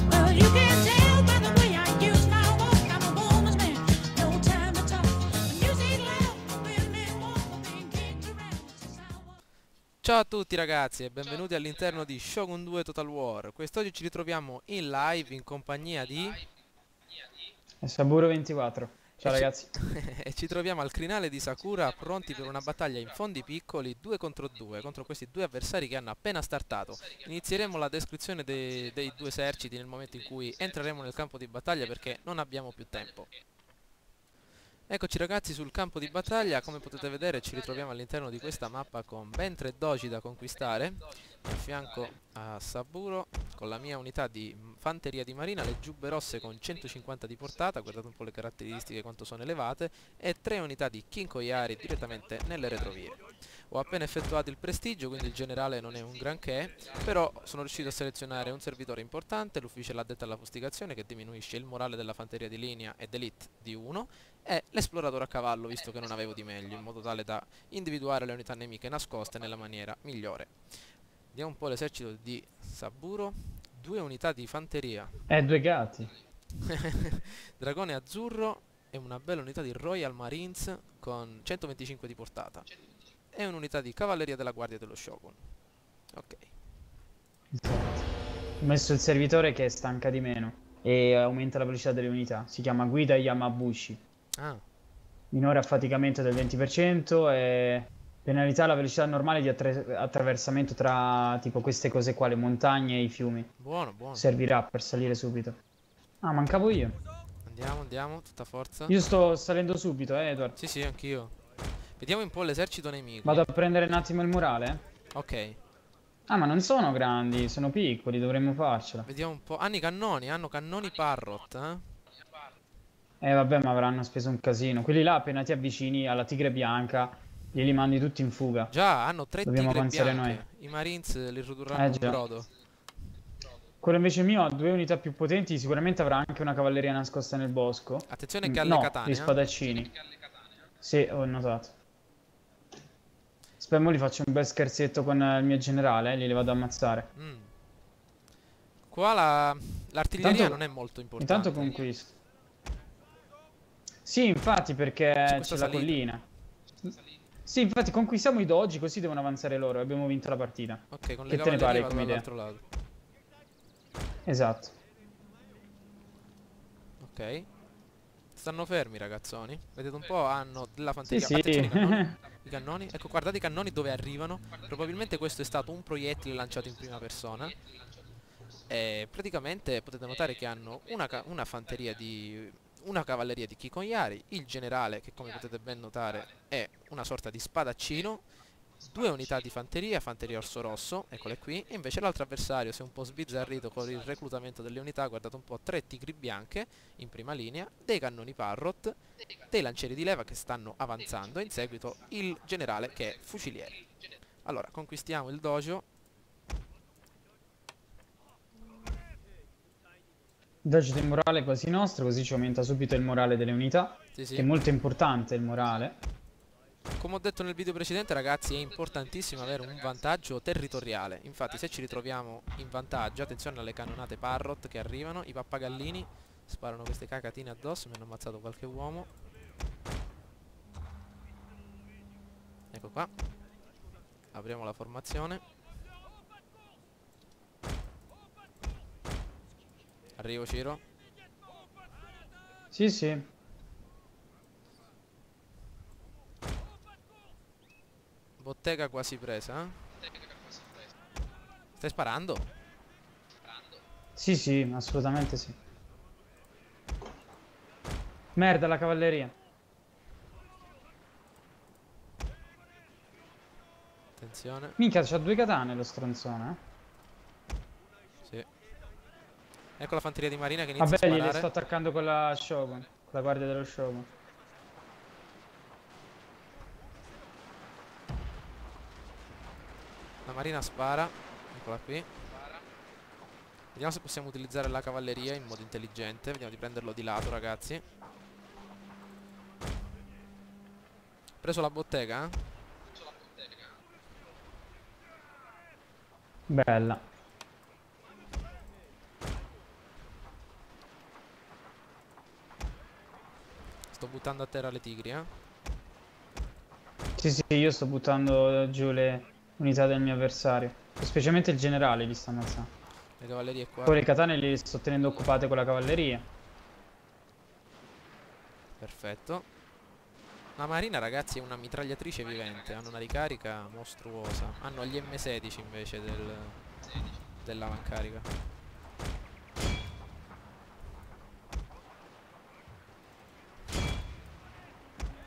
Well, you can tell by the way I use my walk. I'm a woman's man, no time to talk. Music loud, women walk, being kicked around since I was. Ciao a tutti ragazzi e benvenuti all'interno di Shogun 2 Total War. Quest'oggi ci ritroviamo in live in compagnia di... È Saburo 24. e Ciao ci... ragazzi. e ci troviamo al crinale di Sakura pronti per una battaglia in fondi piccoli 2 contro 2 contro questi due avversari che hanno appena startato. Inizieremo la descrizione dei due eserciti nel momento in cui entreremo nel campo di battaglia perché non abbiamo più tempo. Eccoci ragazzi sul campo di battaglia, come potete vedere ci ritroviamo all'interno di questa mappa con ben 3 doji da conquistare. A fianco a Saburo con la mia unità di fanteria di marina, le giubbe rosse con 150 di portata, guardate un po' le caratteristiche quanto sono elevate, e 3 unità di Kinkoyari direttamente nelle retrovie. Ho appena effettuato il prestigio, quindi il generale non è un granché, però sono riuscito a selezionare un servitore importante, l'ufficiale addetto alla fustigazione che diminuisce il morale della fanteria di linea e d'elite di 1, e l'esploratore a cavallo visto che non avevo di meglio, in modo tale da individuare le unità nemiche nascoste nella maniera migliore. Vediamo un po' l'esercito di Saburo, 2 unità di fanteria, Due gatti. dragone azzurro e una bella unità di Royal Marines con 125 di portata e un'unità di cavalleria della guardia dello Shogun. Ok, Esatto. Ho messo il servitore che stanca di meno e aumenta la velocità delle unità. Si chiama Guida Yamabushi. ah, Minore affaticamento del 20% e penalità alla velocità normale di attraversamento tra tipo queste cose qua, le montagne e i fiumi. buono, buono. Servirà per salire subito. Ah, mancavo io. Andiamo, andiamo, tutta forza. Io sto salendo subito, Edward. Sì, sì, anch'io. Vediamo un po' l'esercito nemico. Vado a prendere un attimo il murale. Ok, Ah, ma non sono grandi, sono piccoli, dovremmo farcela. vediamo un po'. Hanno cannoni Parrot, Vabbè, ma avranno speso un casino. Quelli là, appena ti avvicini alla tigre bianca, glieli mandi tutti in fuga. Già, hanno 3 Dobbiamo tigre avanzare bianche. I Marines li ridurranno un già. brodo. Quello invece mio ha 2 unità più potenti, sicuramente avrà anche una cavalleria nascosta nel bosco. Attenzione che ha le No, katane, gli spadaccini. Sì, ho notato. Aspetta, mo li faccio un bel scherzetto con il mio generale, li vado ad ammazzare. Qua l'artiglieria Intanto- non è molto importante. Intanto conquisto. Sì, infatti, perché questa c'è la salita. collina. Sì, infatti conquistiamo i dogi, così devono avanzare loro e abbiamo vinto la partita. Ok, con le Che te ne cavallerie pare vado come idea? dall'altro lato. Esatto. Ok. Stanno fermi ragazzoni. Vedete un po', hanno della Sì, fanteria. sì. Attenzione ai cannoni. I cannoni. Ecco, guardate i cannoni dove arrivano. Probabilmente questo è stato un proiettile lanciato in prima persona. E praticamente potete notare che hanno una fanteria di... una cavalleria di Kikoyari, il generale che come potete ben notare è una sorta di spadaccino, 2 unità di fanteria, fanteria orso rosso, eccole qui, e invece l'altro avversario si è un po' sbizzarrito con il reclutamento delle unità, guardate un po', 3 tigri bianche in prima linea, dei cannoni Parrot, dei lancieri di leva che stanno avanzando e in seguito il generale che è fuciliere. Allora, conquistiamo il dojo. Doge del morale quasi nostro, così ci aumenta subito il morale delle unità. Sì, sì. Che è molto importante il morale. Come ho detto nel video precedente ragazzi, è importantissimo avere un vantaggio territoriale. Infatti se ci ritroviamo in vantaggio, attenzione alle cannonate Parrot che arrivano, i pappagallini sparano queste cacatine addosso, mi hanno ammazzato qualche uomo. Ecco qua. Apriamo la formazione. Arrivo Ciro. Sì, sì. Bottega quasi presa, Stai sparando? Sì, sì, assolutamente sì. Merda, la cavalleria. Attenzione. Minchia, c'ha 2 katane lo stronzone, Sì. Ecco la fanteria di marina che inizia a Vabbè, gliele sparare. sto attaccando con la Shogun. Con la guardia dello Shogun. La marina spara. Eccola qui. Vediamo se possiamo utilizzare la cavalleria in modo intelligente. Vediamo di prenderlo di lato ragazzi. Preso la bottega? Bella. Sto buttando a terra le tigri, eh. Sì, sì, io sto buttando giù le unità del mio avversario. Specialmente il generale li sta ammazzando. Le cavallerie qua. Poi le katane li sto tenendo occupate con la cavalleria. Perfetto. La marina, ragazzi, è una mitragliatrice vivente. Hanno una ricarica mostruosa. Hanno gli M16 invece dell'avancarica.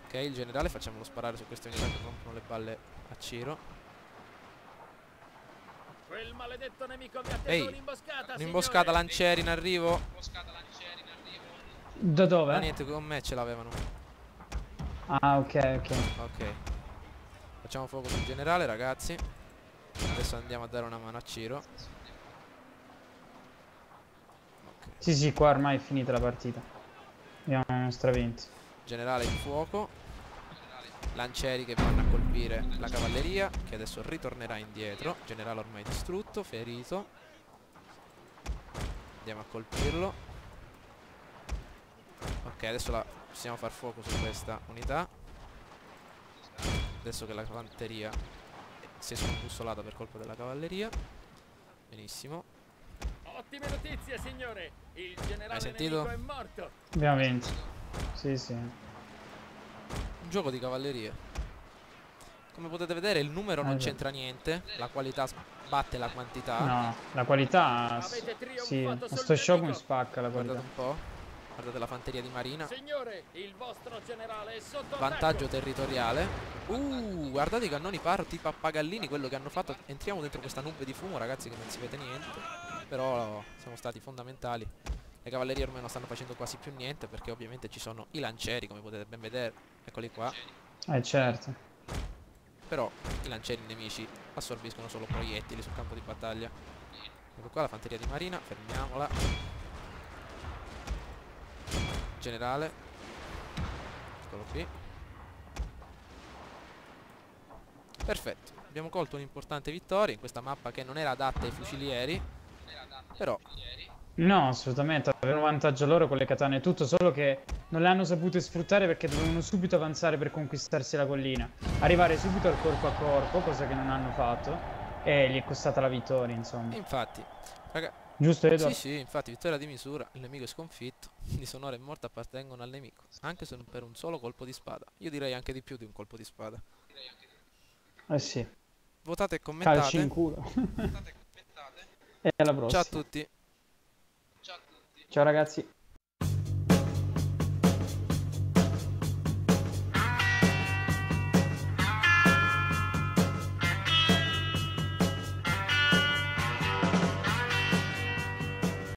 Ok, il generale facciamolo sparare su queste unità che rompono le balle a Ciro. Quel maledetto nemico mi ha teso Ehi, un'imboscata, un'imboscata signore. lancieri in arrivo. Da dove? Ma niente, con me ce l'avevano. Ah, ok, ok. Ok. Facciamo fuoco sul generale, ragazzi. Adesso andiamo a dare una mano a Ciro. Ok. Sì, sì, qua ormai è finita la partita. Abbiamo uno stravinto. Generale in fuoco. Lancieri che vanno a colpire la cavalleria, che adesso ritornerà indietro. Generale ormai distrutto, ferito. Andiamo a colpirlo. Ok, adesso possiamo far fuoco su questa unità. Adesso che la fanteria si è scombussolata per colpo della cavalleria. Benissimo. Ottime notizie, signore. Il generale Hai sentito? nemico è morto. Abbiamo vinto. Sì, sì. Un gioco di cavalleria. Come potete vedere il numero non Già. c'entra niente. La qualità batte la quantità. No, la qualità... Avete Sì, trionfato sul sto Shogun nemico. spacca la Guardate qualità. un po'. Guardate la fanteria di marina. Signore, il vostro generale è sotto Vantaggio attacco. territoriale. Guardate i cannoni paro tipo pappagallini, quello che hanno fatto. Entriamo dentro questa nube di fumo, ragazzi, che non si vede niente. Però siamo stati fondamentali. Le cavallerie ormai non stanno facendo quasi più niente, perché ovviamente ci sono i lancieri, come potete ben vedere. Eccoli qua. Certo. Però i lancieri nemici assorbiscono solo proiettili sul campo di battaglia. Ecco qua la fanteria di marina, fermiamola. Generale. Eccolo qui. Perfetto. Abbiamo colto un'importante vittoria in questa mappa che non era adatta ai fucilieri. Però No, assolutamente. Avevano un vantaggio loro con le katane e tutto, solo che non le hanno sapute sfruttare perché dovevano subito avanzare per conquistarsi la collina. Arrivare subito al corpo a corpo, cosa che non hanno fatto, e gli è costata la vittoria, insomma. infatti, raga, Giusto, Edward? sì sì, infatti vittoria di misura. Il nemico è sconfitto. Disonore e morte appartengono al nemico, anche se non per un solo colpo di spada. Io direi anche di più di un colpo di spada. Eh sì. Votate e Calci in commentate. culo. E alla prossima. Ciao a tutti. Ciao ragazzi.